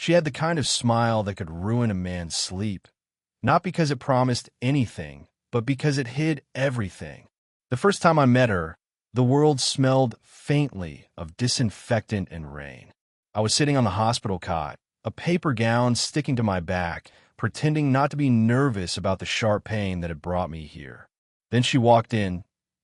She had the kind of smile that could ruin a man's sleep, not because it promised anything, but because it hid everything. The first time I met her, the world smelled faintly of disinfectant and rain. I was sitting on the hospital cot, a paper gown sticking to my back, pretending not to be nervous about the sharp pain that had brought me here. Then she walked in,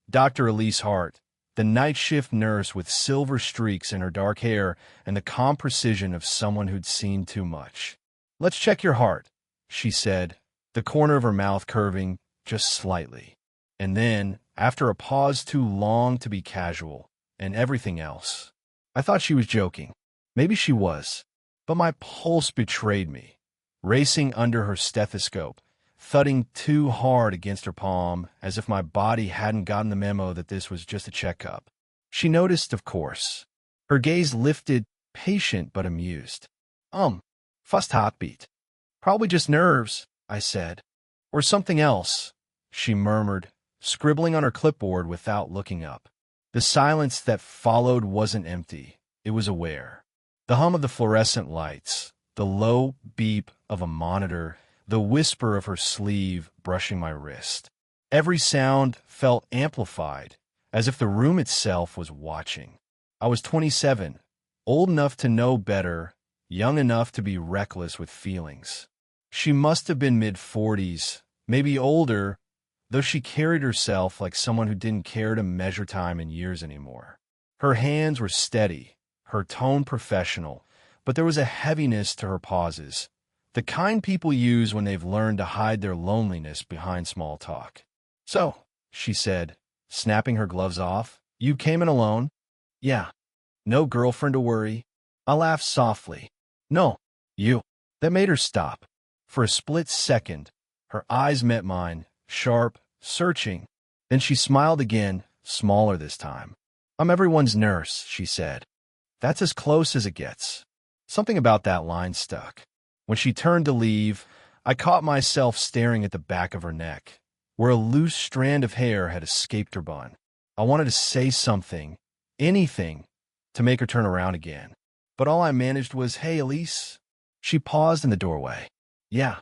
Dr. Elise Hart, the night shift nurse with silver streaks in her dark hair and the calm precision of someone who'd seen too much. "Let's check your heart," she said, the corner of her mouth curving just slightly. And then, after a pause too long to be casual, and everything else. I thought she was joking. Maybe she was. But my pulse betrayed me, racing under her stethoscope, thudding too hard against her palm, as if my body hadn't gotten the memo that this was just a checkup. She noticed, of course. Her gaze lifted, patient but amused. Fast heartbeat. Probably just nerves, I said. Or something else, she murmured, scribbling on her clipboard without looking up. The silence that followed wasn't empty. It was aware. The hum of the fluorescent lights, the low beep of a monitor, the whisper of her sleeve brushing my wrist. Every sound felt amplified, as if the room itself was watching. I was 27, old enough to know better, young enough to be reckless with feelings. She must have been mid-40s, maybe older, though she carried herself like someone who didn't care to measure time in years anymore. Her hands were steady, her tone professional, but there was a heaviness to her pauses, the kind people use when they've learned to hide their loneliness behind small talk. "So," she said, snapping her gloves off, "you came in alone?" "Yeah. No girlfriend to worry." I laughed softly. "No, you." That made her stop. For a split second, her eyes met mine, sharp, searching. Then she smiled again, smaller this time. "I'm everyone's nurse," she said. That's as close as it gets. Something about that line stuck. When she turned to leave, I caught myself staring at the back of her neck, where a loose strand of hair had escaped her bun. I wanted to say something, anything, to make her turn around again. But all I managed was, "Hey, Elise." She paused in the doorway. "Yeah.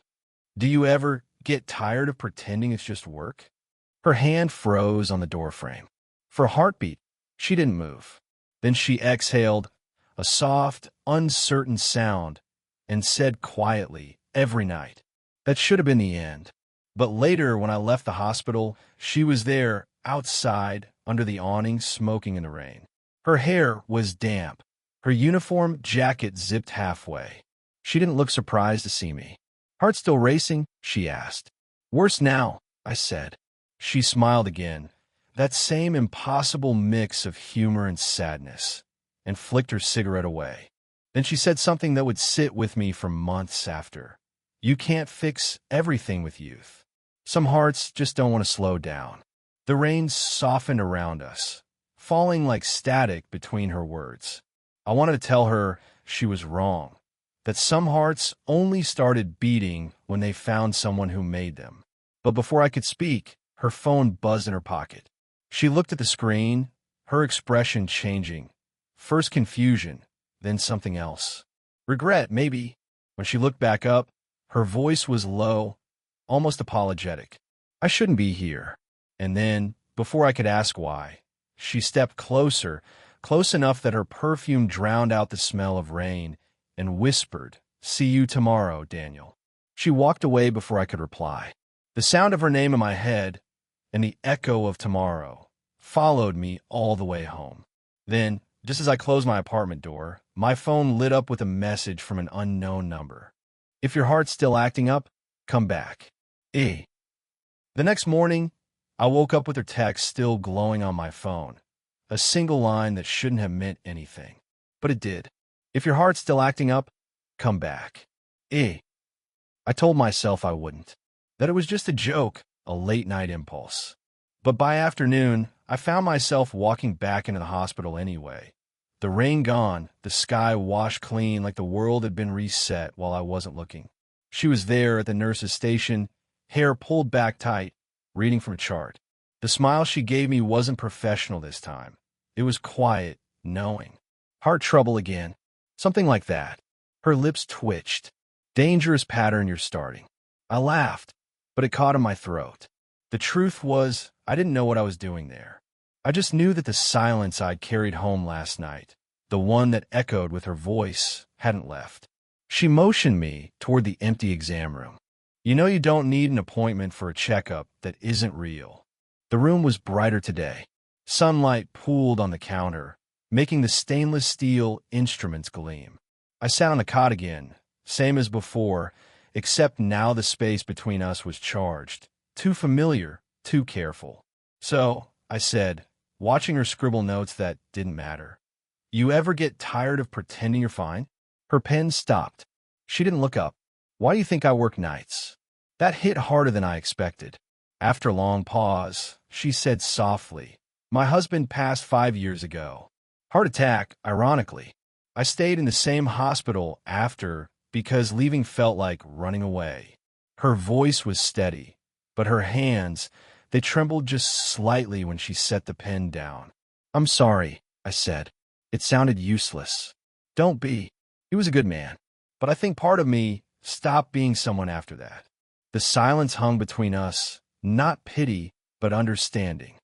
Do you ever get tired of pretending it's just work?" Her hand froze on the doorframe. For a heartbeat, she didn't move. Then she exhaled, a soft, uncertain sound, and said quietly, "Every night." That should have been the end. But later, when I left the hospital, she was there, outside, under the awning, smoking in the rain. Her hair was damp, her uniform jacket zipped halfway. She didn't look surprised to see me. "Heart still racing?" she asked. "Worse now," I said. She smiled again, that same impossible mix of humor and sadness, and flicked her cigarette away. Then she said something that would sit with me for months after. "You can't fix everything with youth. Some hearts just don't want to slow down." The rain softened around us, falling like static between her words. I wanted to tell her she was wrong, that some hearts only started beating when they found someone who made them. But before I could speak, her phone buzzed in her pocket. She looked at the screen, her expression changing. First confusion, then something else. Regret, maybe. When she looked back up, her voice was low, almost apologetic. "I shouldn't be here." And then, before I could ask why, she stepped closer, close enough that her perfume drowned out the smell of rain, and whispered, "See you tomorrow, Daniel." She walked away before I could reply. The sound of her name in my head, and the echo of tomorrow, followed me all the way home. Then, just as I closed my apartment door, my phone lit up with a message from an unknown number. "If your heart's still acting up, come back. E." The next morning, I woke up with her text still glowing on my phone, a single line that shouldn't have meant anything. But it did. "If your heart's still acting up, come back. E." I told myself I wouldn't, that it was just a joke, a late-night impulse. But by afternoon, I found myself walking back into the hospital anyway. The rain gone, the sky washed clean like the world had been reset while I wasn't looking. She was there at the nurse's station, hair pulled back tight, reading from a chart. The smile she gave me wasn't professional this time. It was quiet, knowing. "Heart trouble again." Something like that. Her lips twitched. Dangerous pattern you're starting. I laughed, but it caught in my throat. The truth was, I didn't know what I was doing there. I just knew that the silence I'd carried home last night, the one that echoed with her voice, hadn't left. She motioned me toward the empty exam room. You know you don't need an appointment for a checkup that isn't real. The room was brighter today. Sunlight pooled on the counter, making the stainless steel instruments gleam. I sat on the cot again, same as before, except now the space between us was charged. Too familiar, too careful. So, I said, watching her scribble notes that didn't matter. You ever get tired of pretending you're fine? Her pen stopped. She didn't look up. Why do you think I work nights? That hit harder than I expected. After a long pause, she said softly, my husband passed 5 years ago. Heart attack, ironically. I stayed in the same hospital after because leaving felt like running away. Her voice was steady, but her hands, they trembled just slightly when she set the pen down. I'm sorry, I said. It sounded useless. Don't be. He was a good man. But I think part of me stopped being someone after that. The silence hung between us, not pity, but understanding.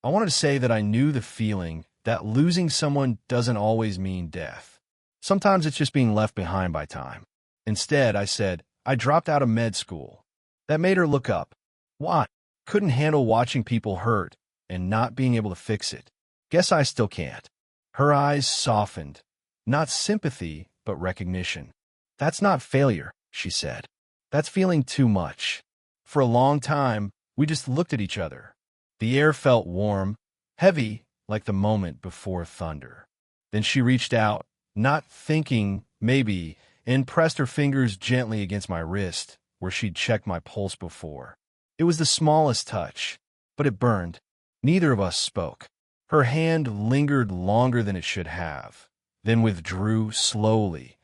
I wanted to say that I knew the feeling that losing someone doesn't always mean death. Sometimes it's just being left behind by time. Instead, I said, I dropped out of med school. That made her look up. Why? Couldn't handle watching people hurt and not being able to fix it. Guess I still can't. Her eyes softened. Not sympathy, but recognition. That's not failure, she said. That's feeling too much. For a long time, we just looked at each other. The air felt warm, heavy, like the moment before thunder. Then she reached out, not thinking, maybe, and pressed her fingers gently against my wrist, where she'd checked my pulse before. It was the smallest touch, but it burned. Neither of us spoke. Her hand lingered longer than it should have, then withdrew slowly,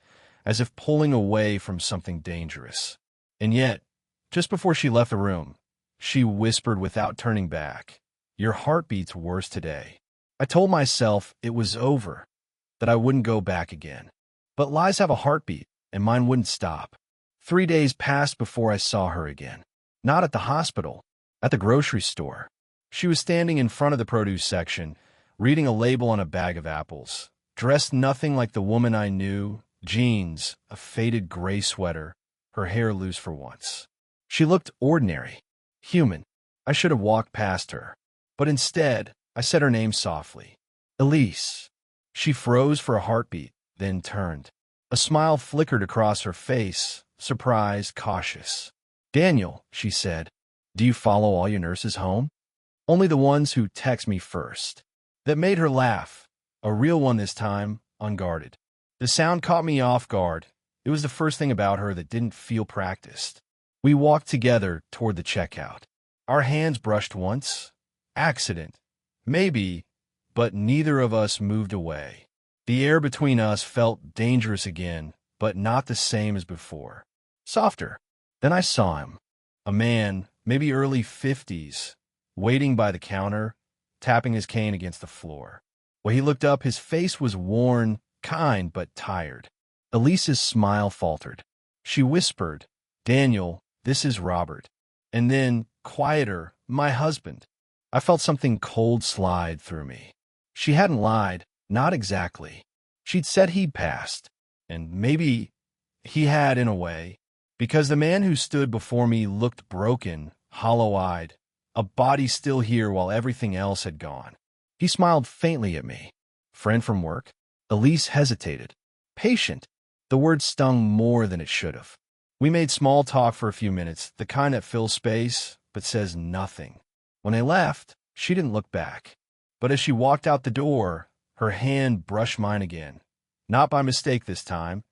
as if pulling away from something dangerous. And yet, just before she left the room, she whispered without turning back, your heartbeat's worse today. I told myself it was over, that I wouldn't go back again. But lies have a heartbeat, and mine wouldn't stop. 3 days passed before I saw her again. Not at the hospital, at the grocery store. She was standing in front of the produce section, reading a label on a bag of apples, dressed nothing like the woman I knew, jeans, a faded gray sweater, her hair loose for once. She looked ordinary, human. I should have walked past her. But instead, I said her name softly. Elise. She froze for a heartbeat, then turned. A smile flickered across her face, surprised, cautious. Daniel, she said, do you follow all your nurses home? Only the ones who text me first. That made her laugh, a real one this time, unguarded. The sound caught me off guard. It was the first thing about her that didn't feel practiced. We walked together toward the checkout. Our hands brushed once. Accident. Maybe, but neither of us moved away. The air between us felt dangerous again, but not the same as before. Softer. Then I saw him. A man, maybe early 50s, waiting by the counter, tapping his cane against the floor. When he looked up, his face was worn, kind but tired. Elise's smile faltered. She whispered, Daniel, this is Robert. And then, quieter, my husband. I felt something cold slide through me. She hadn't lied, not exactly. She'd said he'd passed, and maybe he had in a way, because the man who stood before me looked broken, hollow-eyed, a body still here while everything else had gone. He smiled faintly at me. Friend from work? Elise hesitated. Patient. The word stung more than it should have. We made small talk for a few minutes, the kind that fills space, but says nothing. When I left, she didn't look back. But as she walked out the door, her hand brushed mine again. Not by mistake this time,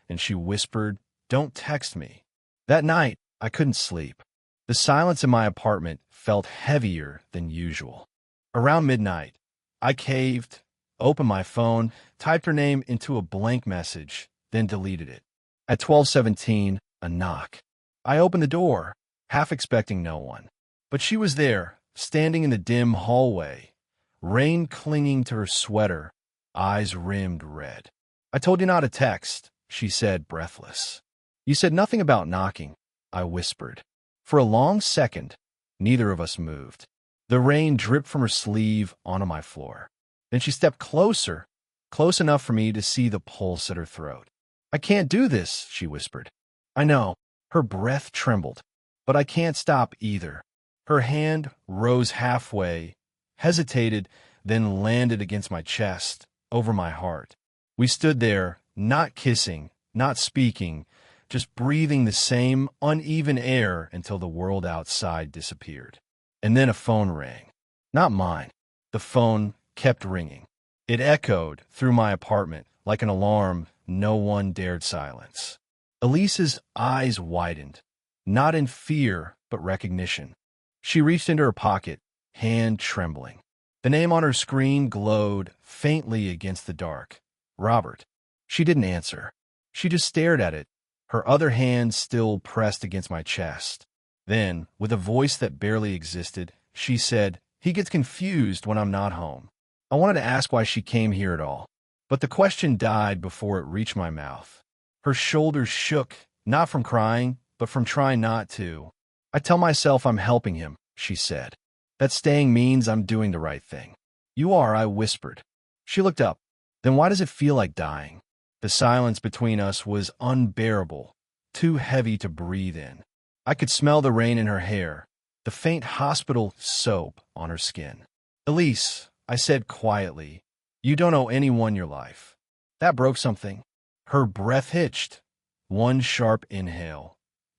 and she whispered, don't text me. That night, I couldn't sleep. The silence in my apartment felt heavier than usual. Around midnight, I caved, opened my phone, typed her name into a blank message, then deleted it. At 12:17, a knock. I opened the door, half expecting no one. But she was there, standing in the dim hallway, rain clinging to her sweater, eyes rimmed red. I told you not to text, she said, breathless. You said nothing about knocking, I whispered. For a long second, neither of us moved. The rain dripped from her sleeve onto my floor. Then she stepped closer, close enough for me to see the pulse at her throat. I can't do this, she whispered. I know. Her breath trembled. But I can't stop either. Her hand rose halfway, hesitated, then landed against my chest, over my heart. We stood there, not kissing, not speaking, just breathing the same uneven air until the world outside disappeared. And then a phone rang. Not mine. The phone kept ringing. It echoed through my apartment like an alarm no one dared silence. Elise's eyes widened, not in fear, but recognition. She reached into her pocket, hand trembling. The name on her screen glowed faintly against the dark. Robert. She didn't answer. She just stared at it, her other hand still pressed against my chest. Then, with a voice that barely existed, she said, He gets confused when I'm not home. I wanted to ask why she came here at all, but the question died before it reached my mouth. Her shoulders shook, not from crying, but from trying not to. I tell myself I'm helping him, she said. That staying means I'm doing the right thing. You are, I whispered. She looked up. Then why does it feel like dying? The silence between us was unbearable, too heavy to breathe in. I could smell the rain in her hair, the faint hospital soap on her skin. Elise, I said quietly, you don't owe anyone your life. That broke something. Her breath hitched. One sharp inhale.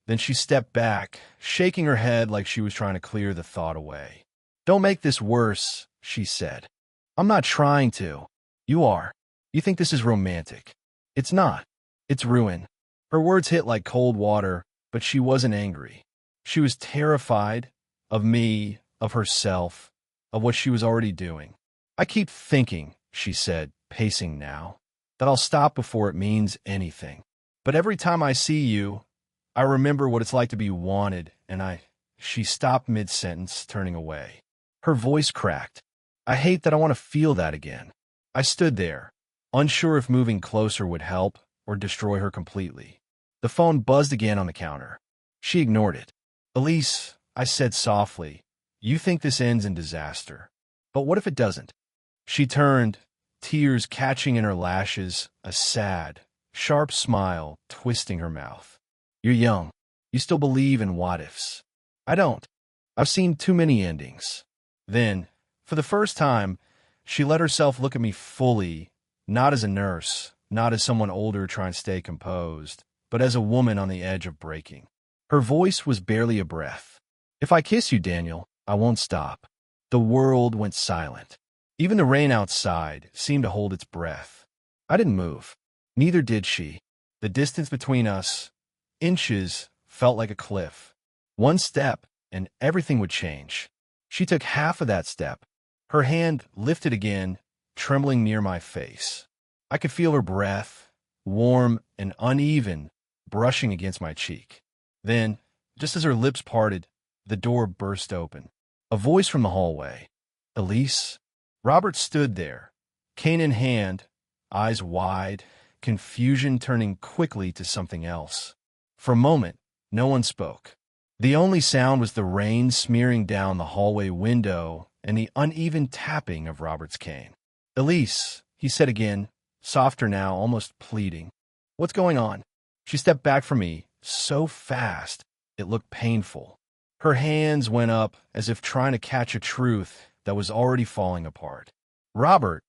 Then she stepped back, shaking her head like she was trying to clear the thought away. Don't make this worse, she said. I'm not trying to. You are. You think this is romantic. It's not. It's ruin. Her words hit like cold water, but she wasn't angry. She was terrified of me, of herself, of what she was already doing. I keep thinking, she said, pacing now, that I'll stop before it means anything. But every time I see you, I remember what it's like to be wanted, and She stopped mid-sentence, turning away. Her voice cracked. I hate that I want to feel that again. I stood there, unsure if moving closer would help or destroy her completely. The phone buzzed again on the counter. She ignored it. Elise, I said softly, you think this ends in disaster. But what if it doesn't? She turned, tears catching in her lashes, a sad, sharp smile twisting her mouth. You're young. You still believe in what-ifs. I don't. I've seen too many endings. Then, for the first time, she let herself look at me fully, not as a nurse, not as someone older trying to stay composed, but as a woman on the edge of breaking. Her voice was barely a breath. If I kiss you, Daniel, I won't stop. The world went silent. Even the rain outside seemed to hold its breath. I didn't move. Neither did she. The distance between us, inches, felt like a cliff. One step, and everything would change. She took half of that step. Her hand lifted again, trembling near my face. I could feel her breath, warm and uneven, brushing against my cheek. Then, just as her lips parted, the door burst open. A voice from the hallway. Elise? Robert stood there, cane in hand, eyes wide, confusion turning quickly to something else. For a moment, no one spoke. The only sound was the rain smearing down the hallway window and the uneven tapping of Robert's cane. Elise, he said again, softer now, almost pleading. What's going on? She stepped back from me, so fast, it looked painful. Her hands went up as if trying to catch a truth that was already falling apart. Robert,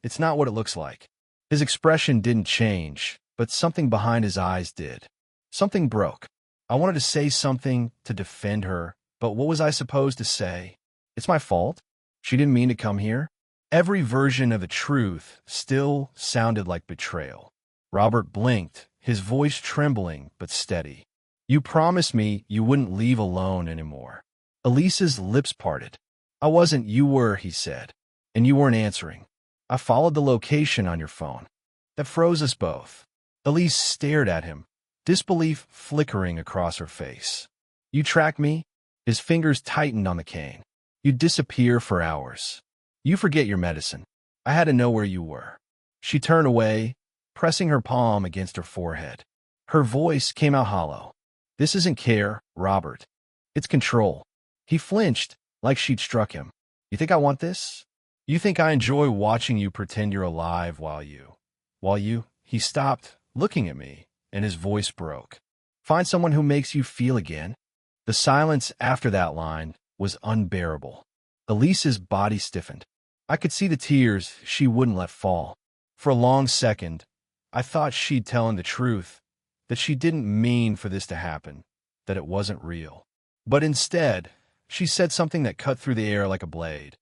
it's not what it looks like. His expression didn't change, but something behind his eyes did. Something broke. I wanted to say something to defend her, but what was I supposed to say? It's my fault. She didn't mean to come here. Every version of the truth still sounded like betrayal. Robert blinked, his voice trembling but steady. You promised me you wouldn't leave alone anymore. Elise's lips parted. I wasn't, you were, he said, and you weren't answering. I followed the location on your phone. That froze us both. Elise stared at him, disbelief flickering across her face. You track me? His fingers tightened on the cane. You disappear for hours. You forget your medicine. I had to know where you were. She turned away, pressing her palm against her forehead. Her voice came out hollow. "This isn't care, Robert. It's control." He flinched, like she'd struck him. "You think I want this? You think I enjoy watching you pretend you're alive while you... He stopped, looking at me, and his voice broke. "Find someone who makes you feel again." The silence after that line was unbearable. Elise's body stiffened. I could see the tears she wouldn't let fall. For a long second, I thought she'd telling the truth, that she didn't mean for this to happen, that it wasn't real. But instead, she said something that cut through the air like a blade.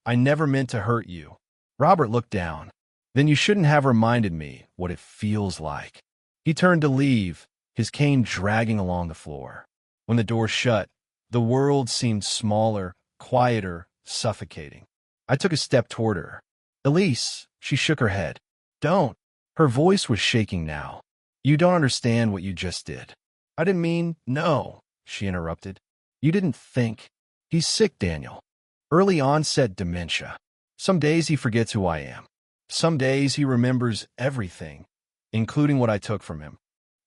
"I never meant to hurt you." Robert looked down. "Then you shouldn't have reminded me what it feels like." He turned to leave, his cane dragging along the floor. When the door shut, the world seemed smaller, quieter, suffocating. I took a step toward her. "Elise," she shook her head. "Don't." Her voice was shaking now. "You don't understand what you just did." "I didn't mean..." "No," she interrupted. "You didn't think. He's sick, Daniel. Early onset dementia. Some days he forgets who I am. Some days he remembers everything, including what I took from him."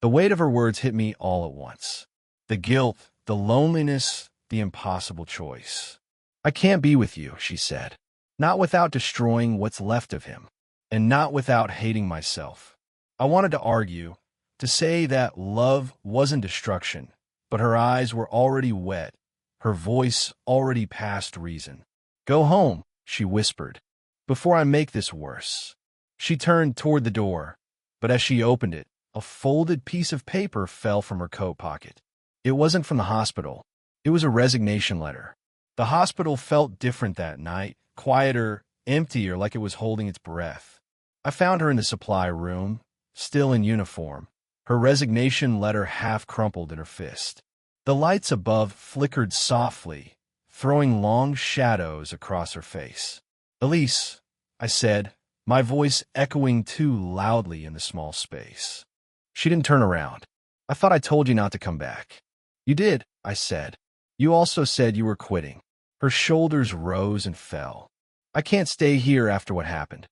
The weight of her words hit me all at once. The guilt, the loneliness, the impossible choice. "I can't be with you," she said. "Not without destroying what's left of him, and not without hating myself." I wanted to argue, to say that love wasn't destruction, but her eyes were already wet, her voice already past reason. "Go home," she whispered, "before I make this worse." She turned toward the door, but as she opened it, a folded piece of paper fell from her coat pocket. It wasn't from the hospital. It was a resignation letter. The hospital felt different that night, quieter, emptier, like it was holding its breath. I found her in the supply room, still in uniform, her resignation letter half crumpled in her fist. The lights above flickered softly, throwing long shadows across her face. "Elise," I said, my voice echoing too loudly in the small space. She didn't turn around. "I thought I told you not to come back." "You did," I said. "You also said you were quitting." Her shoulders rose and fell. "I can't stay here after what happened."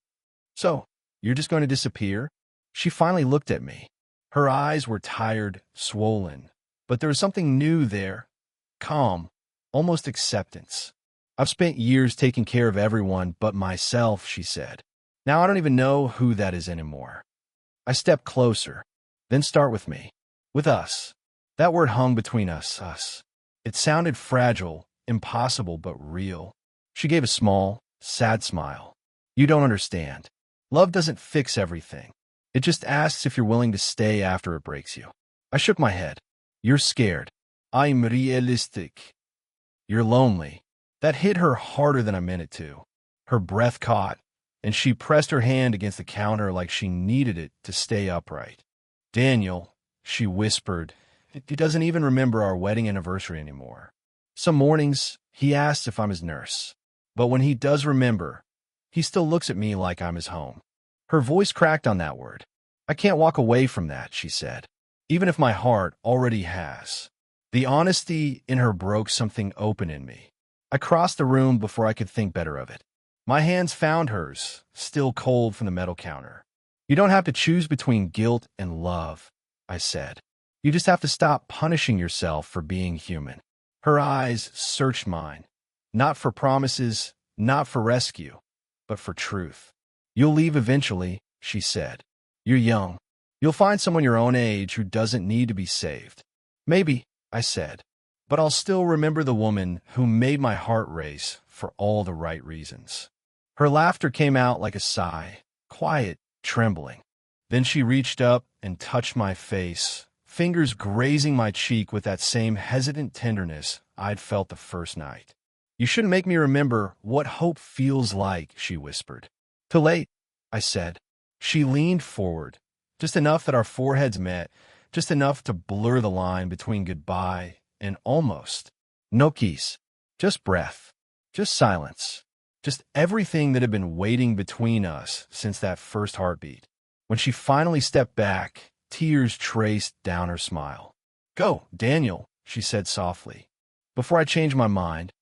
"So, you're just going to disappear?" She finally looked at me. Her eyes were tired, swollen, but there was something new there. Calm, almost acceptance. "I've spent years taking care of everyone but myself," she said. "Now I don't even know who that is anymore." I stepped closer. "Then start with me. With us." That word hung between us. It sounded fragile, impossible, but real. She gave a small, sad smile. "You don't understand. Love doesn't fix everything. It just asks if you're willing to stay after it breaks you." I shook my head. "You're scared. I'm realistic. You're lonely." That hit her harder than I meant it to. Her breath caught, and she pressed her hand against the counter like she needed it to stay upright. "Daniel," she whispered, "he doesn't even remember our wedding anniversary anymore. Some mornings, he asks if I'm his nurse. But when he does remember, he still looks at me like I'm his home." Her voice cracked on that word. "I can't walk away from that," she said, "even if my heart already has." The honesty in her broke something open in me. I crossed the room before I could think better of it. My hands found hers, still cold from the metal counter. "You don't have to choose between guilt and love," I said. "You just have to stop punishing yourself for being human." Her eyes searched mine, not for promises, not for rescue, but for truth. "You'll leave eventually," she said. "You're young. You'll find someone your own age who doesn't need to be saved." "Maybe," I said, "but I'll still remember the woman who made my heart race for all the right reasons." Her laughter came out like a sigh, quiet, trembling. Then she reached up and touched my face, fingers grazing my cheek with that same hesitant tenderness I'd felt the first night. "You shouldn't make me remember what hope feels like," she whispered. "Too late," I said. She leaned forward, just enough that our foreheads met, just enough to blur the line between goodbye and almost. No kiss, just breath, just silence, just everything that had been waiting between us since that first heartbeat. When she finally stepped back, tears traced down her smile. "Go, Daniel," she said softly. Before I changed my mind,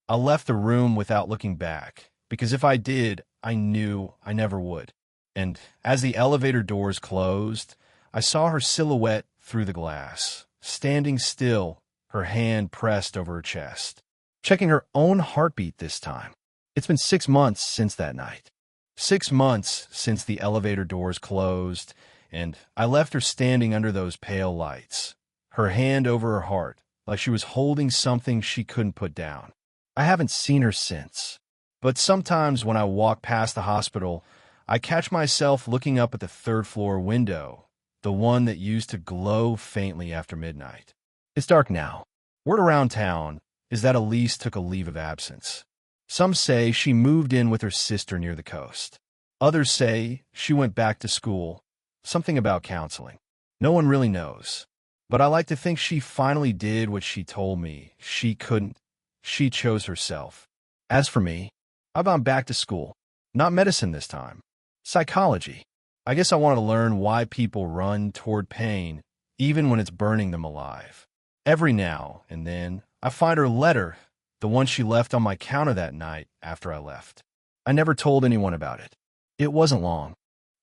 I left the room without looking back, because if I did, I knew I never would. And as the elevator doors closed, I saw her silhouette through the glass, standing still, her hand pressed over her chest, checking her own heartbeat this time. It's been 6 months since that night. 6 months since the elevator doors closed, and I left her standing under those pale lights, her hand over her heart, like she was holding something she couldn't put down. I haven't seen her since, but sometimes when I walk past the hospital, I catch myself looking up at the third-floor window, the one that used to glow faintly after midnight. It's dark now. Word around town is that Elise took a leave of absence. Some say she moved in with her sister near the coast. Others say she went back to school, something about counseling. No one really knows. But I like to think she finally did what she told me she couldn't. She chose herself. As for me, I've gone back to school. Not medicine this time. Psychology. I guess I want to learn why people run toward pain, even when it's burning them alive. Every now and then, I find her letter, the one she left on my counter that night after I left. I never told anyone about it. It wasn't long.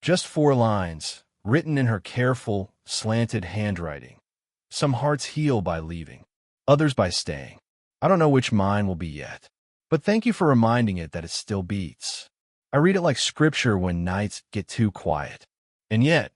Just 4 lines, written in her careful, slanted handwriting. Some hearts heal by leaving, others by staying. I don't know which mine will be yet, but thank you for reminding it that it still beats. I read it like scripture when nights get too quiet. And yet,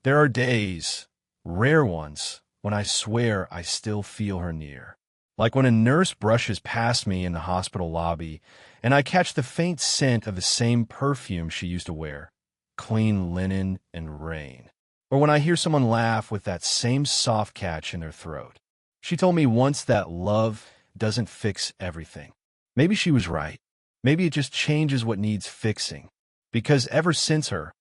there are days, rare ones, when I swear I still feel her near. Like when a nurse brushes past me in the hospital lobby, and I catch the faint scent of the same perfume she used to wear, clean linen and rain. Or when I hear someone laugh with that same soft catch in their throat. She told me once that love doesn't fix everything. Maybe she was right. Maybe it just changes what needs fixing. Because ever since her,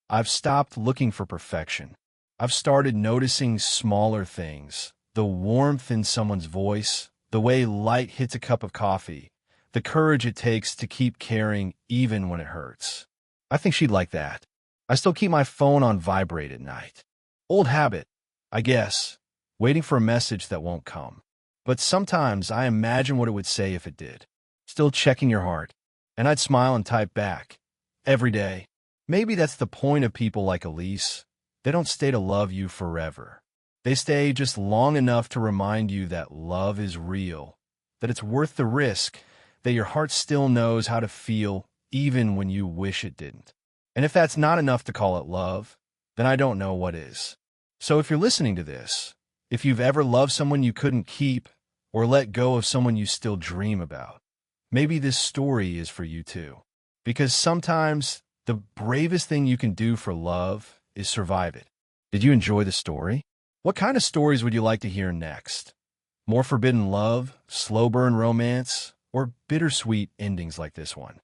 I've stopped looking for perfection. I've started noticing smaller things, the warmth in someone's voice, the way light hits a cup of coffee, the courage it takes to keep caring even when it hurts. I think she'd like that. I still keep my phone on vibrate at night. Old habit, I guess, waiting for a message that won't come. But sometimes I imagine what it would say if it did. Still checking your heart. And I'd smile and type back. Every day. Maybe that's the point of people like Elise. They don't stay to love you forever. They stay just long enough to remind you that love is real, that it's worth the risk, that your heart still knows how to feel even when you wish it didn't. And if that's not enough to call it love, then I don't know what is. So if you're listening to this, if you've ever loved someone you couldn't keep or let go of someone you still dream about, maybe this story is for you too. Because sometimes the bravest thing you can do for love is survive it. Did you enjoy the story? What kind of stories would you like to hear next? More forbidden love, slow burn romance, or bittersweet endings like this one?